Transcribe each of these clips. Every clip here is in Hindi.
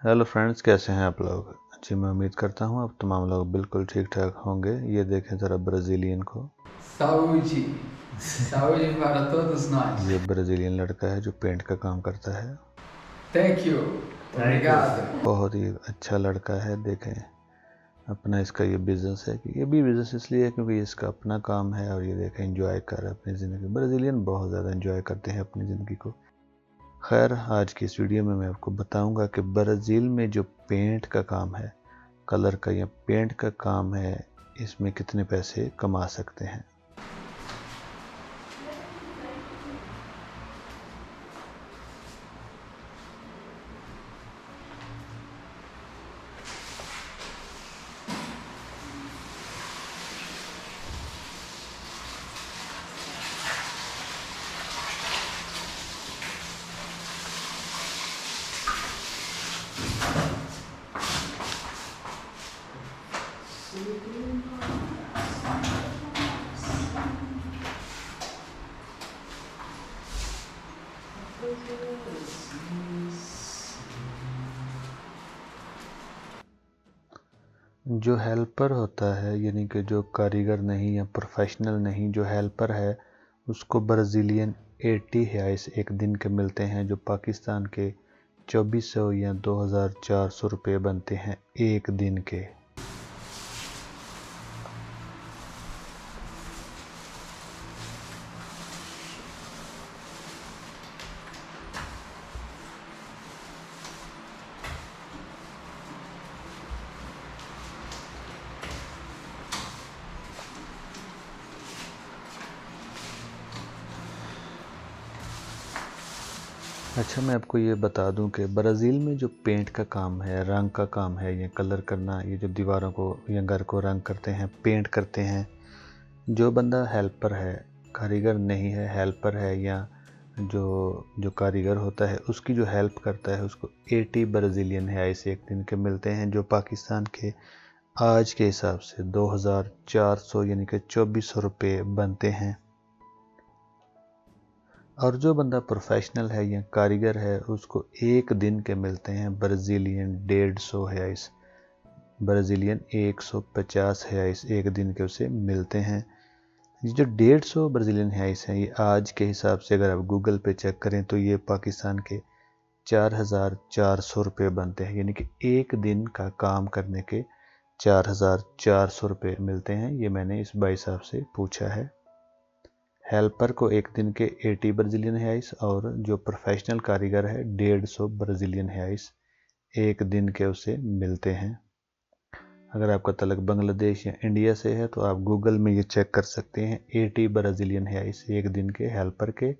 हेलो फ्रेंड्स, कैसे हैं आप लोग। जी, मैं उम्मीद करता हूँ आप तमाम लोग बिल्कुल ठीक ठाक होंगे। ये देखें ज़रा ब्राज़ीलियन को। Saúde! Saúde para todos nós. ये ब्राज़ीलियन लड़का है जो पेंट का काम करता है। Thank you. Obrigado. बहुत ही अच्छा लड़का है। देखें, अपना इसका ये बिज़नेस है कि ये भी बिज़नेस इसलिए है क्योंकि इसका अपना काम है। और ये देखें, एंजॉय कर रहा है अपनी ज़िंदगी। ब्राज़ीलियन बहुत ज़्यादा एंजॉय करते हैं अपनी ज़िंदगी को। खैर, आज की इस वीडियो में मैं आपको बताऊंगा कि ब्राज़ील में जो पेंट का काम है, कलर का या पेंट का काम है, इसमें कितने पैसे कमा सकते हैं। जो हेल्पर होता है, यानी कि जो कारीगर नहीं या प्रोफेशनल नहीं, जो हेल्पर है, उसको ब्राज़ीलियन 80 रियाल्स एक दिन के मिलते हैं, जो पाकिस्तान के 2400 या 2400 रुपये बनते हैं एक दिन के। अच्छा, मैं आपको ये बता दूं कि ब्राज़ील में जो पेंट का काम है, रंग का काम है, ये कलर करना, ये जो दीवारों को या घर को रंग करते हैं, पेंट करते हैं, जो बंदा हेल्पर है, कारीगर नहीं है, हेल्पर है, या जो जो कारीगर होता है उसकी जो हेल्प करता है, उसको 80 ब्राज़ीलियन है ऐसे एक दिन के मिलते हैं, जो पाकिस्तान के आज के हिसाब से 2400 यानी कि 2400 रुपये बनते हैं। और जो बंदा प्रोफेशनल है या कारीगर है, उसको एक दिन के मिलते हैं ब्राज़ीलियन 150 रियाल्स, ब्राज़ीलियन 150 रियाल्स एक दिन के उसे मिलते हैं। ये जो 150 ब्राज़ीलियन रियाल्स हैं, ये आज के हिसाब से अगर आप गूगल पे चेक करें तो ये पाकिस्तान के 4400 रुपये बनते हैं, यानी कि एक दिन का काम करने के 4400 रुपये मिलते हैं। ये मैंने इस भाई साहब से पूछा है। हेल्पर को एक दिन के 80 ब्राज़ीलियन रियाल्स और जो प्रोफेशनल कारीगर है 150 ब्राज़ीलियन रियाल्स एक दिन के उसे मिलते हैं। अगर आपका तलक बांग्लादेश या इंडिया से है तो आप गूगल में ये चेक कर सकते हैं, 80 ब्राज़ीलियन रियाल्स एक दिन के हेल्पर के,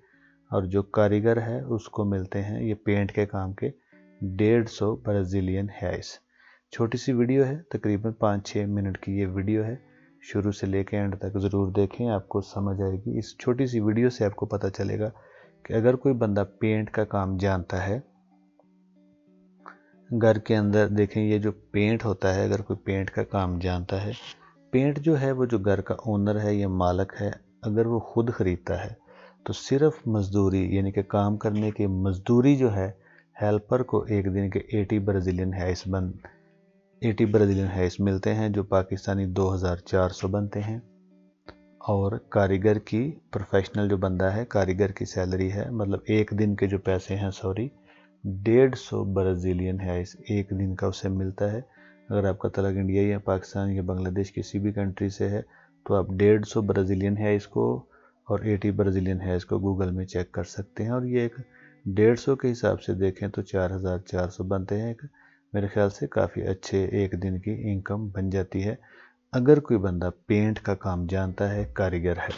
और जो कारीगर है उसको मिलते हैं ये पेंट के काम के 150 ब्राज़ीलियन रियाल्स। छोटी सी वीडियो है, तकरीबन 5-6 मिनट की ये वीडियो है। शुरू से लेकर एंड तक ज़रूर देखें, आपको समझ आएगी। इस छोटी सी वीडियो से आपको पता चलेगा कि अगर कोई बंदा पेंट का काम जानता है, घर के अंदर देखें, ये जो पेंट होता है, अगर कोई पेंट का काम जानता है, पेंट जो है वो जो घर का ओनर है या मालिक है, अगर वो खुद ख़रीदता है तो सिर्फ मजदूरी यानी कि काम करने की मजदूरी जो है, हेल्पर को एक दिन के 80 ब्राज़ीलियन रियाल्स मिलते हैं, जो पाकिस्तानी 2400 बनते हैं। और कारीगर की, प्रोफेशनल जो बंदा है, कारीगर की सैलरी है, मतलब एक दिन के जो पैसे हैं, सॉरी, 150 ब्राज़ीलियन रियाल्स एक दिन का उसे मिलता है। अगर आपका तलक इंडिया या पाकिस्तान या बांग्लादेश किसी भी कंट्री से है तो आप 150 ब्राज़ीलियन रियाल्स को और 80 ब्राज़ीलियन रियाल्स को गूगल में चेक कर सकते हैं। और ये एक 150 के हिसाब से देखें तो 4400 बनते हैं। मेरे ख्याल से काफ़ी अच्छे एक दिन की इनकम बन जाती है अगर कोई बंदा पेंट का काम जानता है, कारीगर है।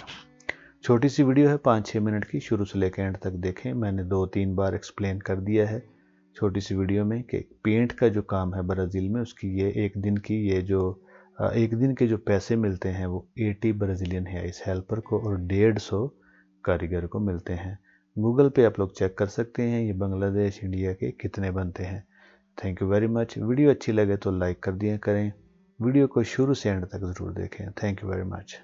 छोटी सी वीडियो है, 5-6 मिनट की, शुरू से लेकर एंड तक देखें। मैंने 2-3 बार एक्सप्लेन कर दिया है छोटी सी वीडियो में कि पेंट का जो काम है ब्राज़ील में, उसकी ये एक दिन की, ये जो एक दिन के जो पैसे मिलते हैं वो 80 ब्राज़ीलियन रियाल्स हेल्पर को और 150 कारीगर को मिलते हैं। गूगल पे आप लोग चेक कर सकते हैं ये बांग्लादेश, इंडिया के कितने बनते हैं। Thank you very much. Video अच्छी लगे तो लाइक कर दिया करें। वीडियो को शुरू से एंड तक ज़रूर देखें। Thank you very much.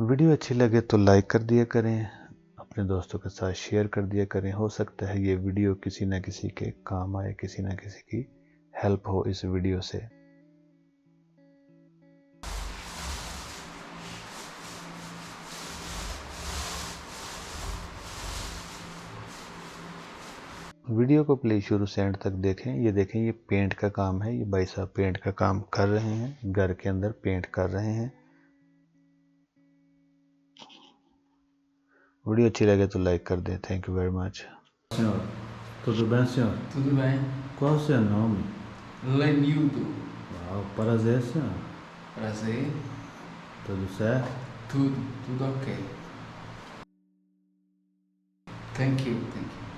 Video अच्छी लगे तो लाइक कर दिया करें, अपने दोस्तों के साथ शेयर कर दिया करें। हो सकता है ये वीडियो किसी न किसी के काम आए, किसी न किसी की हेल्प हो इस वीडियो से। वीडियो को प्लीज़ शुरू से एंड तक देखें। ये देखें, ये पेंट का काम है। ये भाई साहब पेंट का काम कर रहे हैं, घर के अंदर पेंट कर रहे हैं। वीडियो अच्छी लगे तो लाइक कर दें। Thank you very much. Senhor, tudo bem, senhor? Tudo bem? Qual o seu nome? Lenildo. Uau, prazer, senhor. Prazer. Tudo certo? Tudo ok. Thank you, thank you.